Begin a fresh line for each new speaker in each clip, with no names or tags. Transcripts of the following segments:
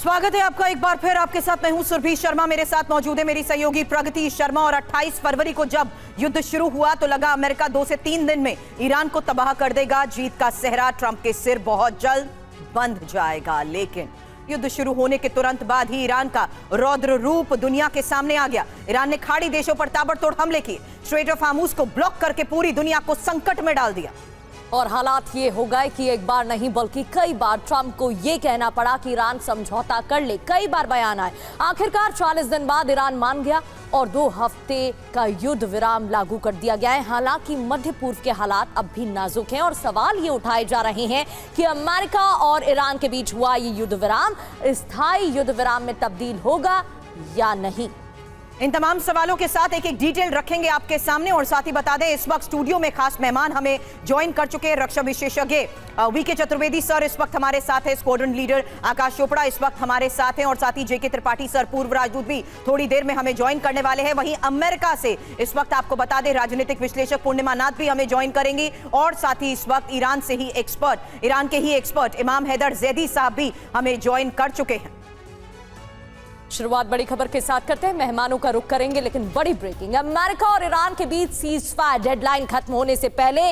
स्वागत है आपका एक बार फिर। आपके साथ मैं हूं सुरभि शर्मा, मेरे साथ मौजूद है मेरी सहयोगी प्रगति शर्मा। और 28 फरवरी को जब युद्ध शुरू हुआ तो लगा अमेरिका 2 से 3 दिन में ईरान को तबाह कर देगा। जीत का सेहरा ट्रंप के सिर बहुत जल्द बंध जाएगा। लेकिन युद्ध शुरू होने के तुरंत बाद ही ईरान का रौद्र रूप दुनिया के सामने आ गया। ईरान ने खाड़ी देशों पर ताबड़तोड़ हमले किए, स्ट्रेट ऑफ हार्मुज को ब्लॉक करके पूरी दुनिया को संकट में डाल दिया।
और हालात ये हो गए कि एक बार नहीं बल्कि कई बार ट्रंप को ये कहना पड़ा कि ईरान समझौता कर ले। कई बार बयान आए, आखिरकार 40 दिन बाद ईरान मान गया और 2 हफ्ते का युद्ध विराम लागू कर दिया गया है। हालांकि मध्य पूर्व के हालात अब भी नाजुक हैं और सवाल ये उठाए जा रहे हैं कि अमेरिका और ईरान के बीच हुआ ये युद्ध विराम स्थायी युद्ध विराम में तब्दील होगा या नहीं।
इन तमाम सवालों के साथ एक एक डिटेल रखेंगे आपके सामने। और साथ ही बता दें, इस वक्त स्टूडियो में खास मेहमान हमें ज्वाइन कर चुके हैं। रक्षा विशेषज्ञ वीके चतुर्वेदी सर इस वक्त हमारे साथ है। स्क्वाड्रन लीडर आकाश चोपड़ा इस वक्त हमारे साथ हैं और साथ ही जेके त्रिपाठी सर पूर्व राजदूत भी थोड़ी देर में हमें ज्वाइन करने वाले हैं। वहीं अमेरिका से इस वक्त आपको बता दें राजनीतिक विश्लेषक पूर्णिमा नाथ भी हमें ज्वाइन करेंगी। और साथ ही इस वक्त ईरान के ही एक्सपर्ट इमाम हैदर जैदी साहब भी हमें ज्वाइन कर चुके हैं।
शुरुआत बड़ी खबर के साथ करते हैं, मेहमानों का रुख करेंगे। लेकिन बड़ी ब्रेकिंग, अमेरिका और ईरान के बीच सीज फायर डेडलाइन खत्म होने से पहले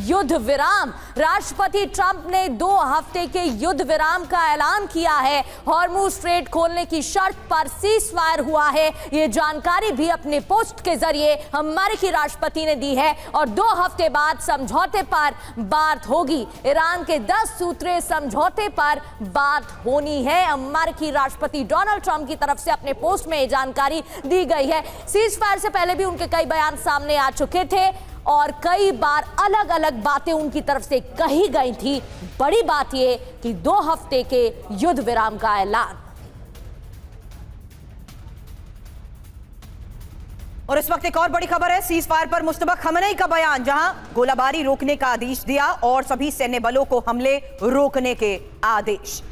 युद्ध विराम। राष्ट्रपति ट्रंप ने 2 हफ्ते के युद्ध विराम का ऐलान किया है। हॉर्मुज स्ट्रेट खोलने की शर्त पर सीज फायर हुआ है। ये जानकारी भी अपने पोस्ट के जरिए अमेरिकी राष्ट्रपति ने दी है और 2 हफ्ते बाद समझौते पर बात होगी। ईरान के 10 सूत्रीय समझौते पर बात होनी है। अमेरिकी राष्ट्रपति डोनाल्ड ट्रंप की तरफ से अपने पोस्ट में यह जानकारी दी गई है। सीज फायर से पहले भी उनके कई बयान सामने आ चुके थे और कई बार अलग अलग बातें उनकी तरफ से कही गई थी। बड़ी बात यह कि 2 हफ्ते के युद्ध विराम का ऐलान।
और इस वक्त एक और बड़ी खबर है, सीज फायर पर मुश्तबा खमेनी का बयान, जहां गोलाबारी रोकने का आदेश दिया और सभी सैन्य बलों को हमले रोकने के आदेश।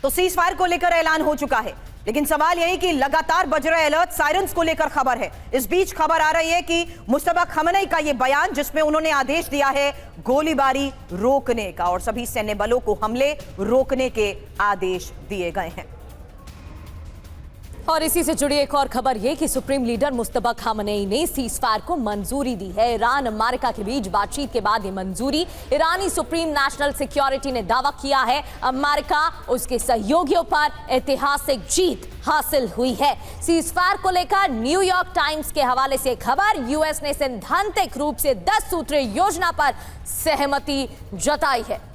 तो सीज फायर को लेकर ऐलान हो चुका है, लेकिन सवाल यही कि लगातार बज रहे अलर्ट सायरन्स को लेकर खबर है। इस बीच खबर आ रही है कि मुश्तबा खमेनी का यह बयान जिसमें उन्होंने आदेश दिया है गोलीबारी रोकने का और सभी सैन्य बलों को हमले रोकने के आदेश दिए गए हैं।
और इसी से जुड़ी एक और खबर यह कि सुप्रीम लीडर मुश्तबा खामनेई ने सीज फायर को मंजूरी दी है। ईरान अमेरिका के बीच बातचीत के बाद ये मंजूरी ईरानी सुप्रीम नेशनल सिक्योरिटी ने दावा किया है। अमेरिका उसके सहयोगियों पर ऐतिहासिक जीत हासिल हुई है। सीज फायर को लेकर न्यूयॉर्क टाइम्स के हवाले से खबर, यूएस ने सैद्धांतिक रूप से 10 सूत्रीय योजना पर सहमति जताई है।